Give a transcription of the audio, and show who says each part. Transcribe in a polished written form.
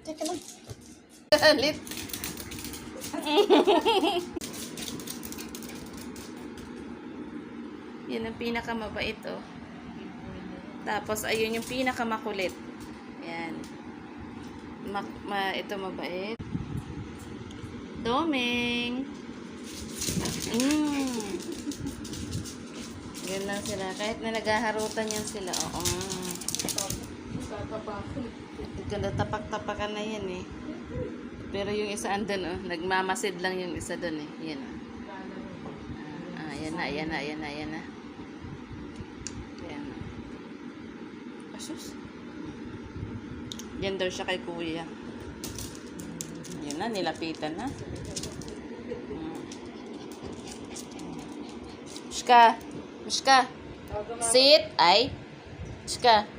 Speaker 1: Teka lang.
Speaker 2: Galit. Yan ang pinakamabait, oh. Tapos, ayun yung pinakamakulit. Yan. Ito mabait. Doming. Yan lang sila. Kahit na naghaharutan yan sila. Oo. Tapak-tapakan na yan eh. Pero yung isa andun, oh. Nagmamasid lang yung isa dun eh. Yan, oh. Ayan na, ayan na, ayan na, ayan na. Ayan. Asus. Yan daw siya kay kuya. Yan na, nilapitan na. Mishka. Mishka. Sit. Ay. Mishka.